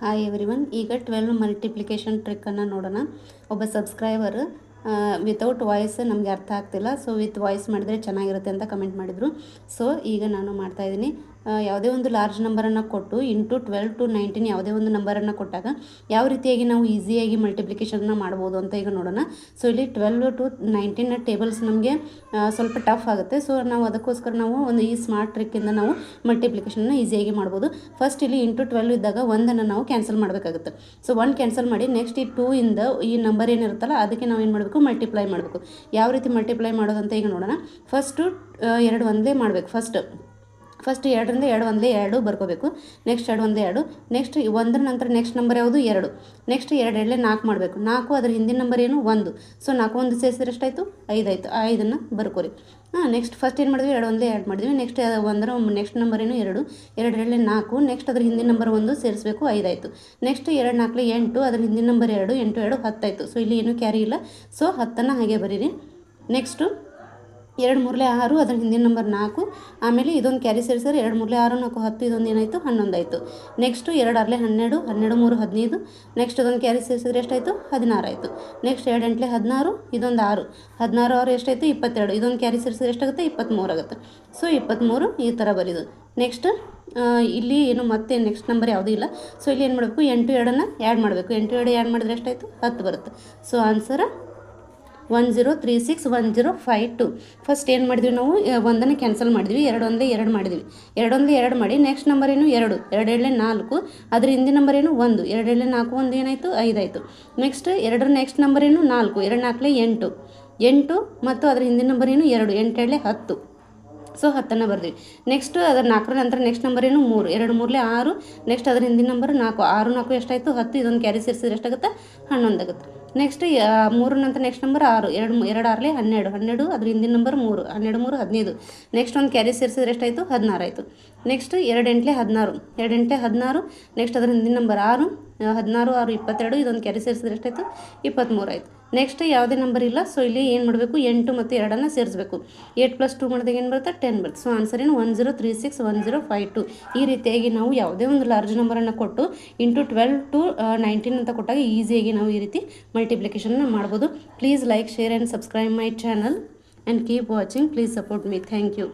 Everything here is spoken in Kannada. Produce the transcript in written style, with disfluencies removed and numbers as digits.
Hi everyone. ಈಗ 12 ಮಲ್ಟಿಪ್ಲಿಕೇಶನ್ ಟ್ರಿಕ್ಕನ್ನು ನೋಡೋಣ. ಒಬ್ಬ ಸಬ್ಸ್ಕ್ರೈಬರ್ ವಿತೌಟ್ ವಾಯ್ಸ್ ನಮಗೆ ಅರ್ಥ ಆಗ್ತಿಲ್ಲ, ಸೊ ವಿತ್ ವಾಯ್ಸ್ ಮಾಡಿದರೆ ಚೆನ್ನಾಗಿರುತ್ತೆ ಅಂತ ಕಮೆಂಟ್ ಮಾಡಿದರು. ಸೊ ಈಗ ನಾನು ಮಾಡ್ತಾಯಿದ್ದೀನಿ. ಯಾವುದೇ ಒಂದು ಲಾರ್ಜ್ ನಂಬರನ್ನು ಕೊಟ್ಟು ಇಂಟು 12 to 19 ಯಾವುದೇ ಒಂದು ನಂಬರನ್ನು ಕೊಟ್ಟಾಗ ಯಾವ ರೀತಿಯಾಗಿ ನಾವು ಈಸಿಯಾಗಿ ಮಲ್ಟಿಪ್ಲಿಕೇಶನ್ನ ಮಾಡ್ಬೋದು ಅಂತ ಈಗ ನೋಡೋಣ. ಸೊ ಇಲ್ಲಿ 12 to 19 ಟೇಬಲ್ಸ್ ನಮಗೆ ಸ್ವಲ್ಪ ಟಫ್ ಆಗುತ್ತೆ. ಸೊ ನಾವು ಅದಕ್ಕೋಸ್ಕರ ನಾವು ಒಂದು ಈ ಸ್ಮಾರ್ಟ್ ಟ್ರಿಕ್ಕಿಂದ ನಾವು ಮಲ್ಟಿಪ್ಲಿಕೇಶನ್ನ ಈಸಿಯಾಗಿ ಮಾಡ್ಬೋದು. ಫಸ್ಟ್ ಇಲ್ಲಿ ಇಂಟು 12 ಇದ್ದಾಗ ಒಂದನ್ನು ನಾವು ಕ್ಯಾನ್ಸಲ್ ಮಾಡಬೇಕಾಗುತ್ತೆ. ಸೊ 1 ಕ್ಯಾನ್ಸಲ್ ಮಾಡಿ ನೆಕ್ಸ್ಟ್ ಈ 2 ಇಂದ ಈ ನಂಬರ್ ಏನಿರುತ್ತಲ್ಲ ಅದಕ್ಕೆ ನಾವು ಏನು ಮಾಡಬೇಕು, ಮಲ್ಟಿಪ್ಲೈ ಮಾಡಬೇಕು. ಯಾವ ರೀತಿ ಮಲ್ಟಿಪ್ಲೈ ಮಾಡೋದಂತ ಈಗ ನೋಡೋಣ. ಫಸ್ಟು 2 ಒಂದೇ ಮಾಡಬೇಕು. ಫಸ್ಟ್ 2ರಿಂದ 2 ಒಂದೇ 2 ಬರ್ಕೋಬೇಕು. ನೆಕ್ಸ್ಟ್ 2 ಒಂದೇ 2. ನೆಕ್ಸ್ಟ್ 1 ನಂತರ ನೆಕ್ಸ್ಟ್ ನಂಬರ್ ಯಾವುದು 2. ನೆಕ್ಸ್ಟ್ 2 ಎರಡಲೇ 4 ಮಾಡಬೇಕು. 4 ಅದರ ಹಿಂದಿನ ನಂಬರ್ ಏನು 1. ಸೊ 4 1 ಸೇರಿಸಿದ್ರೆ ಎಷ್ಟಾಯಿತು 5 ಆಯಿತು. 5ನ್ನು ಬರ್ಕೋರಿ. ನೆಕ್ಸ್ಟ್ ಫಸ್ಟ್ ಏನು ಮಾಡಿದ್ವಿ, 2 ಒಂದೇ 2 ಮಾಡಿದ್ವಿ. ನೆಕ್ಸ್ಟ್ 1 ನೆಕ್ಸ್ಟ್ ನಂಬರ್ ಏನು 2. 2 ಎರಡಲೇ 4. ನೆಕ್ಸ್ಟ್ ಅದರ ಹಿಂದಿನ ನಂಬರ್ 1 ಸೇರಿಸಬೇಕು, 5 ಆಯಿತು. ನೆಕ್ಸ್ಟ್ 2 4 8, ಅದರ ಹಿಂದಿನ ನಂಬರ್ 2, 8 2 10 ಆಯಿತು. ಸೊ ಇಲ್ಲಿ ಏನೂ ಕ್ಯಾರಿ ಇಲ್ಲ. ಸೊ 10ನ್ನು ಹಾಗೆ ಬರೀರಿ. ನೆಕ್ಸ್ಟು 2 3 6, ಅದರ ಹಿಂದಿನ ನಂಬರ್ 4. ಆಮೇಲೆ ಇದೊಂದು ಕ್ಯಾರಿ ಸೇರಿಸಿದ್ರೆ 2 3 6 4 10, ಇದೊಂದು ಏನಾಯಿತು 11 ಆಯಿತು. ನೆಕ್ಸ್ಟು 2 6 12, 12 3 15. ನೆಕ್ಸ್ಟ್ ಅದೊಂದು ಕ್ಯಾರಿ ಸೇರಿಸಿದ್ರೆ ಎಷ್ಟಾಯಿತು 16 ಆಯಿತು. ನೆಕ್ಸ್ಟ್ 2 8 16, ಇದೊಂದು 6, 16 6 ಎಷ್ಟಾಯಿತು 22. ಇದೊಂದು ಕ್ಯಾರಿ ಸೇರಿಸಿದ್ರೆ ಎಷ್ಟಾಗುತ್ತೆ 23 ಆಗುತ್ತೆ. ಸೊ 23 ಈ ಥರ ಬರೀದು. ನೆಕ್ಸ್ಟ್ ಇಲ್ಲಿ ಏನು ಮತ್ತೆ ನೆಕ್ಸ್ಟ್ ನಂಬರ್ ಯಾವುದೂ ಇಲ್ಲ. ಸೊ ಇಲ್ಲಿ ಏನು ಮಾಡಬೇಕು, 8 2ನ್ನು ಆ್ಯಡ್ ಮಾಡಬೇಕು. 8 2 ಆ್ಯಡ್ ಮಾಡಿದ್ರೆ ಎಷ್ಟಾಯಿತು 10 ಬರುತ್ತೆ. So answer 10361052. ಫಸ್ಟ್ ಏನು ಮಾಡಿದ್ವಿ ನಾವು, 1ನ್ನು ಕ್ಯಾನ್ಸಲ್ ಮಾಡಿದ್ವಿ. 2 ಒಂದೇ 2 ಮಾಡಿದ್ವಿ. 2 ಒಂದೇ 2 ಮಾಡಿ ನೆಕ್ಸ್ಟ್ ನಂಬರ್ ಏನು 2, 2 2 4, ಅದ್ರ ಹಿಂದಿನ ನಂಬರ್ ಏನು 1, 2 2 4 1 ಏನಾಯಿತು 5 ಆಯಿತು. ನೆಕ್ಸ್ಟ್ 2ರ ನೆಕ್ಸ್ಟ್ ನಂಬರ್ ಏನು 4, 2 4 8, 8 ಮತ್ತು ಅದರ ಹಿಂದಿನ ನಂಬರ್ ಏನು 2, 8 2 10. ಸೊ 10ನ್ನು ಬರ್ತೀವಿ. ನೆಕ್ಸ್ಟ್ ಅದರ 4ರ ನಂತರ ನೆಕ್ಸ್ಟ್ ನಂಬರ್ ಏನು 3, 2 3 6. ನೆಕ್ಸ್ಟ್ ಅದರ ಹಿಂದಿನ ನಂಬರ್ 4, 6 4 ಎಷ್ಟಾಯಿತು 10. ಇದೊಂದು ಕ್ಯಾರಿ ಸೇರಿಸಿದ್ರೆ ಎಷ್ಟಾಗುತ್ತೆ 11 ಆಗುತ್ತೆ. ನೆಕ್ಸ್ಟ್ 3 ನಂತರ ನೆಕ್ಸ್ಟ್ ನಂಬರ್ 6, 2 2 6 12, 12 ಅದ್ರ ಹಿಂದಿನ ನಂಬರ್ 3, 12 3 15. ನೆಕ್ಸ್ಟ್ ಒಂದು ಕ್ಯಾರಿ ಸೇರಿಸಿದ್ರೆ ಎಷ್ಟಾಯಿತು 16 ಆಯಿತು. ನೆಕ್ಸ್ಟ್ 2 8 16, 2 8 16. ನೆಕ್ಸ್ಟ್ ಅದರ ಹಿಂದಿನ ನಂಬರ್ 6, 16 6 22. ಇದೊಂದು ಕ್ಯಾರಿ ಸೇರಿಸಿದ್ರೆ ಎಷ್ಟಾಯಿತು 23 ಆಯಿತು. ನೆಕ್ಸ್ಟ್ ಯಾವುದೇ ನಂಬರ್ ಇಲ್ಲ. ಸೊ ಇಲ್ಲಿ ಏನು ಮಾಡಬೇಕು, 8 ಮತ್ತು 2ನ್ನು ಸೇರಿಸಬೇಕು. 8 + 2 ಮಾಡಿದಾಗ ಏನು ಬರುತ್ತೆ 10 ಬರುತ್ತೆ. ಸೊ ಆನ್ಸರ್ ಏನು 10361052. ಈ ರೀತಿಯಾಗಿ ನಾವು ಯಾವುದೇ ಒಂದು ಲಾರ್ಜ್ ನಂಬರನ್ನು ಕೊಟ್ಟು ಇಂಟು 12 to 19 ಅಂತ ಕೊಟ್ಟಾಗ ಈಸಿಯಾಗಿ ನಾವು ಈ ರೀತಿ ಮಲ್ಟಿಪ್ಲಿಕೇಶನ್ನ ಮಾಡ್ಬೋದು. Please like, share and subscribe my channel and keep watching. Please support me. Thank you.